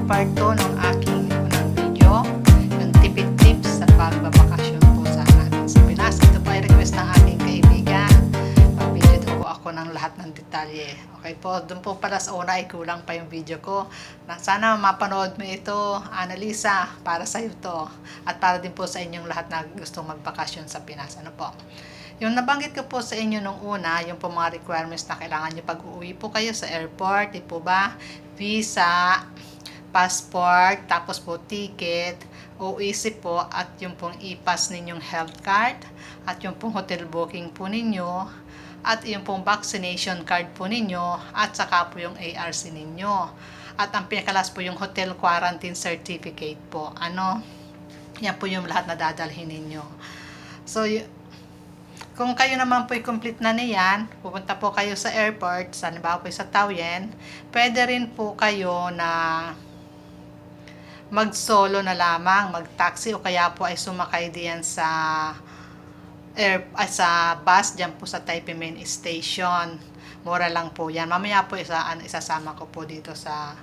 part 2 ng aking unang video, yung tipid tips sa pagbabakasyon po sa natin sa Pinas. Ito po ay request ng aking kaibigan. Pag-video po ako ng lahat ng detalye. Okay po, dun po pala sa una ay kulang pa yung video ko. Sana mapanood mo ito, Annalisa, para sa iyo to. At para din po sa inyong lahat na gustong magbakasyon sa Pinas. Ano po? Yung nabanggit ko po sa inyo nung una, yung po mga requirements na kailangan nyo pag uuwi po kayo sa airport, di po ba? Visa, passport, tapos po ticket, OEC po, at yung pong e-pass ninyong health card, at yung pong hotel booking po ninyo, at yung pong vaccination card po ninyo, at saka po yung ARC ninyo. At ang pinakalas po yung hotel quarantine certificate po. Yan po yung lahat na dadalhin ninyo. So, kung kayo naman po i-complete na niyan, pupunta po kayo sa airport, sa halimbawa po sa Taoyuan, pwede rin po kayo na mag-solo na lamang, mag-taxi o kaya po ay sumakay diyan sa bus diyan po sa Taipei Main Station. Mura lang po yan. Mamaya po isasama ko po dito sa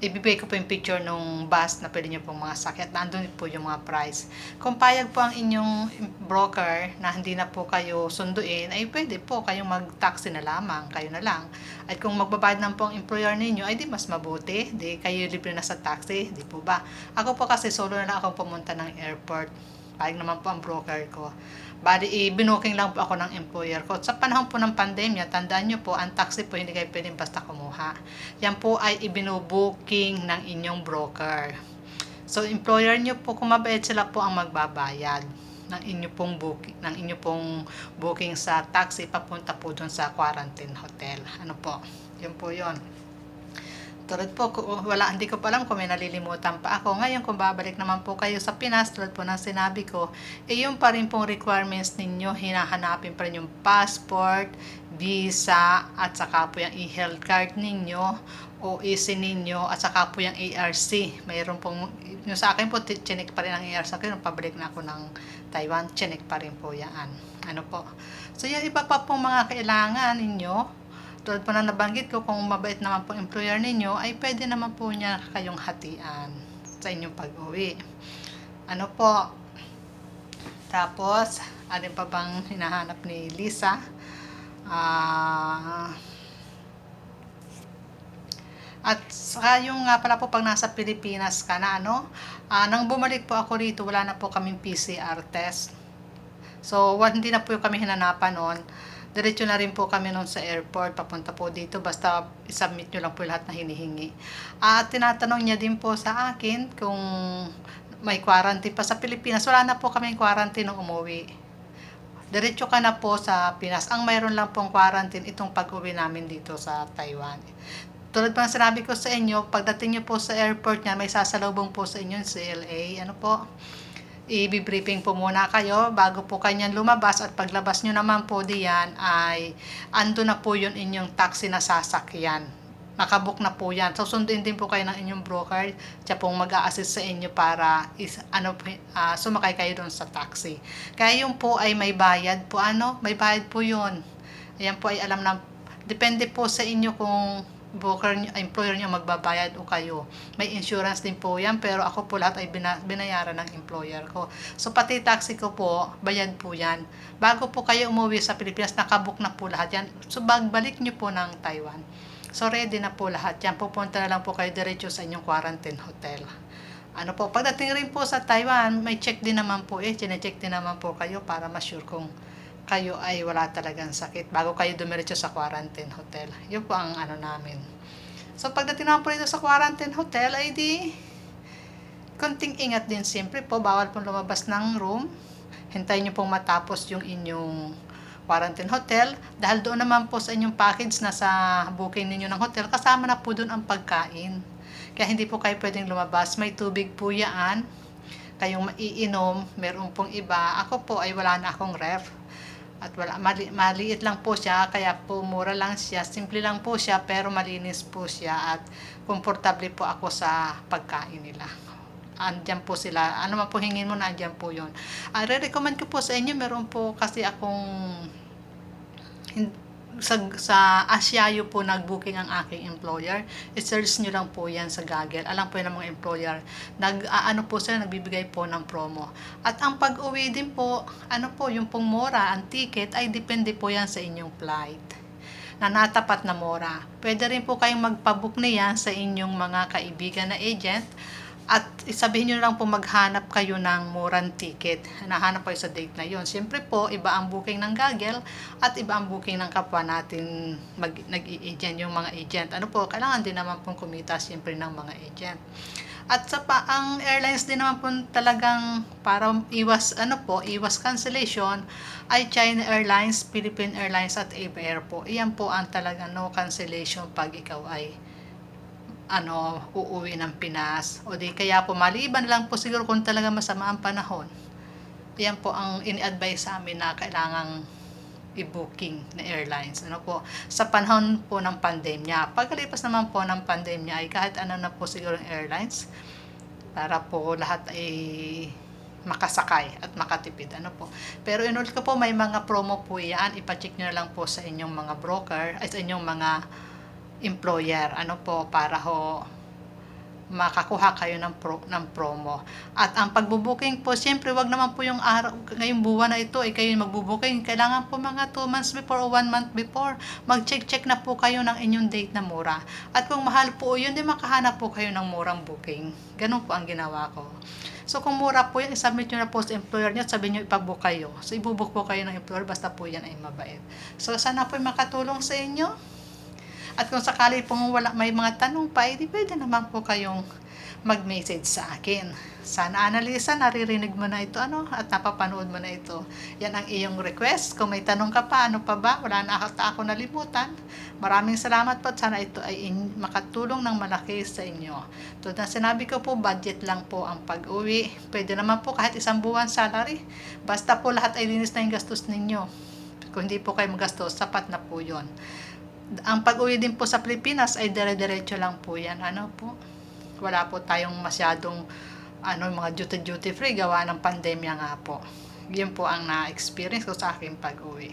ibibigay ko po yung picture nung bus na pwede nyo pong mga sakit. Nandun po yung mga price. Kung payag po ang inyong broker na hindi na po kayo sunduin, ay pwede po kayong mag-taxi na lamang. Kayo na lang. At kung magbabayad ng po ang employer ninyo, ay di mas mabuti. Di kayo libre na sa taxi. Di po ba? Ako po kasi solo na lang ako pumunta ng airport. Payag naman po ang broker ko. Bali, binuking lang po ako ng employer ko. Sa panahon po ng pandemya, tandaan nyo po, ang taxi po hindi kayo pwedeng basta kumuha. Yan po ay ibinubuking ng inyong broker. So, employer nyo po, kung mabait sila po ang magbabayad ng inyo pong booking sa taxi papunta po dun sa quarantine hotel. Ano po? Yun po yun. Tulad po, hindi ko pa alam kung may nalilimutan pa ako. Ngayon, kung babalik naman po kayo sa Pinas, tulad po ng sinabi ko, yung pa rin pong requirements ninyo, hinahanapin pa rin yung passport, visa, at saka po yung e-health card ninyo, OEC ninyo, at saka po yung ARC. Mayroon pong, yung sa akin po, chinek pa rin ang ARC. Nung pabalik na ako ng Taiwan, chinek pa rin po yan. Ano po? So, yung iba pa pong mga kailangan ninyo, tulad po na nabanggit ko, kung mabait naman po employer ninyo, ay pwede naman po niya kayong hatian sa inyong pag-uwi. Ano po? Tapos, alin pa bang hinahanap ni Lisa? At saka yung nga pala po pag nasa Pilipinas ka na, nang bumalik po ako rito, wala na po kaming PCR test. So, hindi na po kami hinanapan noon. Diretso na rin po kami noon sa airport, papunta po dito, basta isubmit nyo lang po lahat na hinihingi. At tinatanong niya din po sa akin kung may quarantine pa sa Pilipinas. Wala na po kami quarantine nung umuwi. Diretso ka na po sa Pinas. Ang mayroon lang pong quarantine itong pag-uwi namin dito sa Taiwan. Tulad pa ng sinabi ko sa inyo, pagdating nyo po sa airport niya, may sasalubong po sa inyo yung CLA. Ano po? I-briefing po muna kayo bago po kanyan lumabas, at paglabas nyo naman po diyan ay ando na po yun inyong taxi na sasakyan. Nakabook na po yan. So, sunduin din po kayo ng inyong broker. Siya pong mag-a-assist sa inyo para sumakay kayo doon sa taxi. Kaya yung po ay may bayad po. May bayad po yun. Ayan po ay alam na, depende po sa inyo kung broker nyo, employer nyo magbabayad o kayo. May insurance din po yan, pero ako po lahat ay binayaran ng employer ko. So, pati taxi ko po, bayad po yan. Bago po kayo umuwi sa Pilipinas, nakabook na po lahat yan. So, balik nyo po ng Taiwan. So, ready na po lahat yan. Pupunta na lang po kayo diretso sa inyong quarantine hotel. Ano po, pagdating rin po sa Taiwan, may check din naman po chine-check din naman po kayo para ma-sure kung kayo ay wala talagang sakit bago kayo dumiretso sa quarantine hotel. Yun po ang namin. So, pagdating naman po dito sa quarantine hotel, ay di konting ingat din. Siyempre po, bawal pong lumabas ng room. Hintayin nyo pong matapos yung inyong quarantine hotel. Dahil doon naman po sa inyong package na sa booking ninyo ng hotel, kasama na po doon ang pagkain. Kaya hindi po kayo pwedeng lumabas. May tubig po yan. Kayong maiinom. Meron pong iba. Ako po ay wala na akong ref. At maliit lang po siya, kaya po mura lang siya, simple lang po siya, pero malinis po siya at komportable po ako sa pagkain nila. Andyan po sila, ano man po hingin mo, andyan po yun. Re-recommend ko po sa inyo, meron po kasi akong sa Asiayo po nag-booking ang aking employer. I-search nyo lang po yan sa Google. Alam po yan ng mga employer. Ano po sila, nagbibigay po ng promo. At ang pag-uwi din po, ano po, yung pong mora, ang ticket, ay depende po yan sa inyong flight na natapat na mora. Pwede rin po kayong magpabook niyan sa inyong mga kaibigan na agent. At sabihin nyo lang po maghanap kayo ng murang ticket. Nahanap kayo sa date na yon. Siyempre po, iba ang booking ng Gagel at iba ang booking ng kapwa natin nag-i-agent, yung mga agent. Ano po, kailangan din naman pong kumita siyempre ng mga agent. At ang airlines din naman po talagang para iwas cancellation ay China Airlines, Philippine Airlines at Ava Air po. Iyan po ang talagang no cancellation pag ikaw ay uuwi ng Pinas. O di kaya po, maliban lang po siguro kung talaga masama ang panahon. Yan po ang ini-advise sa amin na kailangang i-booking na airlines. Sa panahon po ng pandemya. Pagkalipas naman po ng pandemya ay kahit ano na po siguro ng airlines para po lahat ay makasakay at makatipid. Pero inulit ko po, may mga promo po yan. Ipacheck nyo na lang po sa inyong mga broker, ay sa inyong mga employer, para makakuha kayo ng promo. At ang pagbubuking po, siyempre wag naman po yung ngayong buwan na ito kayo magbubuking. Kailangan po mga 2 months before o 1 month before, mag-check na po kayo ng inyong date na mura. At kung mahal po yun, di makahanap po kayo ng murang booking. Ganun po ang ginawa ko. So kung mura po yan, isubmit nyo na po sa employer nyo at sabihin nyo ipabook kayo. So ibubook po kayo ng employer basta po yan ay mabait. So sana po makatulong sa inyo. At kung sakali pong may mga tanong pa, di pwede naman po kayong mag-message sa akin. Sana, Annalisa, naririnig mo na ito, at napapanood mo na ito. Yan ang iyong request. Kung may tanong ka pa, ano pa ba? Wala na ako nalimutan. Maraming salamat po. Sana ito ay makatulong ng malaki sa inyo. Tulad na sinabi ko po, budget lang po ang pag-uwi. Pwede naman po kahit 1 buwan salary. Basta po lahat ay linis na yung gastos ninyo. Kung hindi po kayo magastos, sapat na po yun. Ang pag-uwi din po sa Pilipinas ay dire-diretso lang po yan. Wala po tayong masyadong mga duty free gawa ng pandemya nga po. Yun po ang na-experience ko sa aking pag-uwi.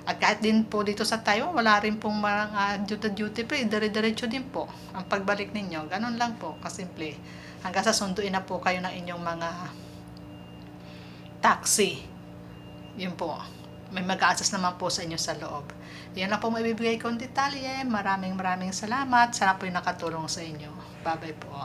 At kahit din po dito sa Taiwan, wala rin pong mga duty free, dire-diretso din po ang pagbalik ninyo. Ganun lang po, kasimple. Hanggang sa sunduin na po kayo ng inyong mga taxi. Yun po. May mag-a-assist naman po sa inyo sa loob. Yan lang po maibibigay kong detalye. Maraming salamat. Sana po yung nakatulong sa inyo. Bye-bye po.